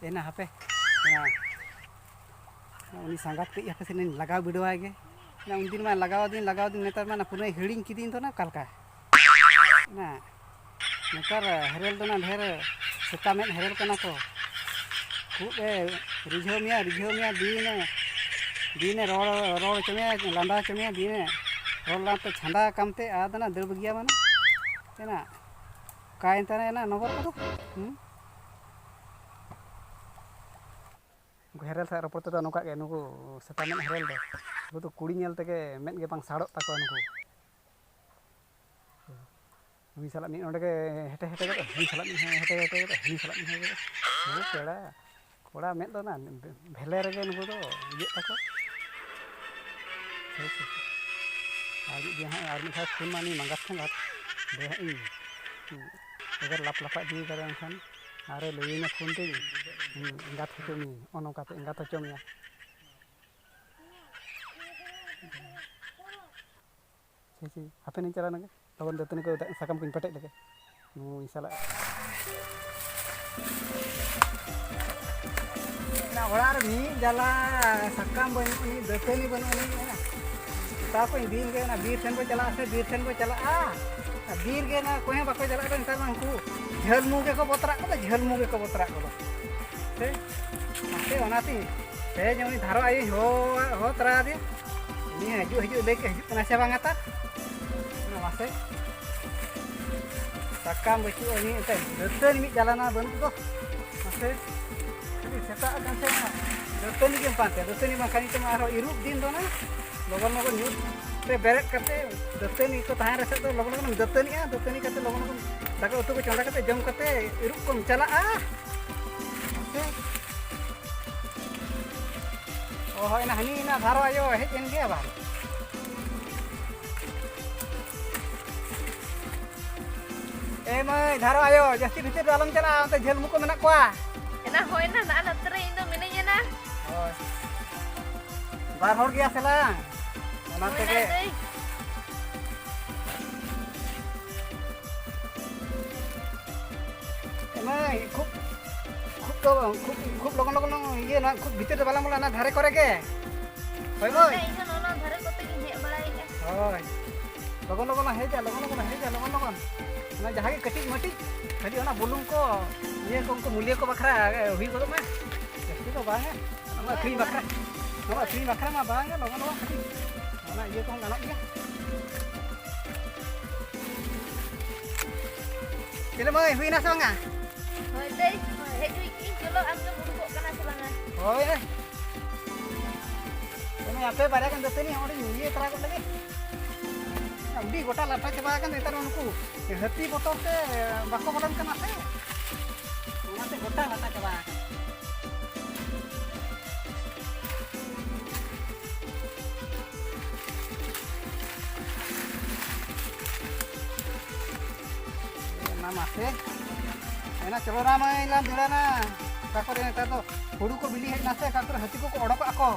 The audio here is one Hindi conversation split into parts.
एना हापे उनी संगात के हापे से लगाव बिडवागे ना उन दिन में लगाव दिन नेतार में पुनः हिड़ी किदिन तो ना कलका ना नेतार हेरेल तो ना ढेर सेता में हेरेल कना को खूब रिझो मिया दीने रोड़ चमिया लांदा चमिया दीने रोड़ लाते छंदा कमते आदना दड़ बगिया माने एना कायन तने ना नंबर को हेरेल सा रपड़ तो नोका के नुको सेता में हेरेल दो तो कुड़ी नेल तके मेद गे बांग साड़ो ताको नुको उनी साला नि ओंडे के हेटे हेटे के हनी साला नि हेटे हनी साला नि हेटे नु पेड़ा कोड़ा मेद दो ना भेले रेगे नुको तो ये ताको आर मिठा खून मानी मंगात संगात दे इन अगर लापा दी करे खान आरे लईना खून ते इंगात चमी ओनोका ते इंगात चमिया सी हापे नहीं चला नगे तबन दतनी को साकम को पटेट लगे नु इसाला ना ओड़ार मी जाला साकम बनी दतनी बनी ना ताको दिन के ना बीर ठन को चला से बीर ठन को चला बीर के ना कोहे बाको चला तो इंसान मानकू झल मुगे को बतरा को झल मुगे को बतरा को से आते ओनाती से जमनी धारो आई हो तरा दे नि हजू लेके हजू कना से बांगाता ना वासे साकाम बचू अनि एते दतनी मी जालाना बन को वासे सेता kan से दतनी के पाते दतनी माखानी तो आरो इरुप दिन दो ना लोगन न्यूज पे बेरेट करते दतनी तो तहां रसे तो लोगन दतनी करते लोगन दाका उतु को चंदा करते जम करते इरुप को चला ओ होय ना हनी ना धारो आयो हेजन गे बा ए मय धारो आयो जस्ती भीतर आलम चला ते झेल मुको मेना कोआ एना होय ना ना नतरे इन दो मिने ना होय बार होर गया सला ओना तेगे एमय खूब लगन ये ना खूब भीतर दे बाला मोला ना धारे करे के होय होय इन नो धारे कोते कि हे बड़ाई के होय लगन हे जा लगन ना जहां के कटिक मटी खाली ओना बुलुंग को ये को मूल्य को बखरा हुई को मा जस्ती तो बांगे ना फ्री बखरा मा बांगे लगन खाली ओना ये को गाना गया चले मय हुई ना संगा होय दे हे जुई की चलो आमके बुडको कना चलाना होय एमे आपे बारे kan दतनी ओडी ये तरा को लगे अभी गोटा लाटा चबा kan नेतर उनको हत्ती बोतल से बाको बोलन कना से ओनाते गोटा लाटा चबा ना मासे एना चलो ना मैं लान दिलाना काकर नेतर तो हुडू को बिली हेना से काकर हत्ती को ओडक आको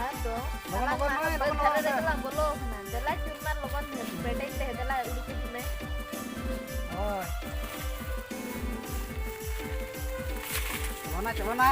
आदो लगन बोलो ना दला चुरना लगन बेटे ते दला उड़ी के ने ओय चलो ना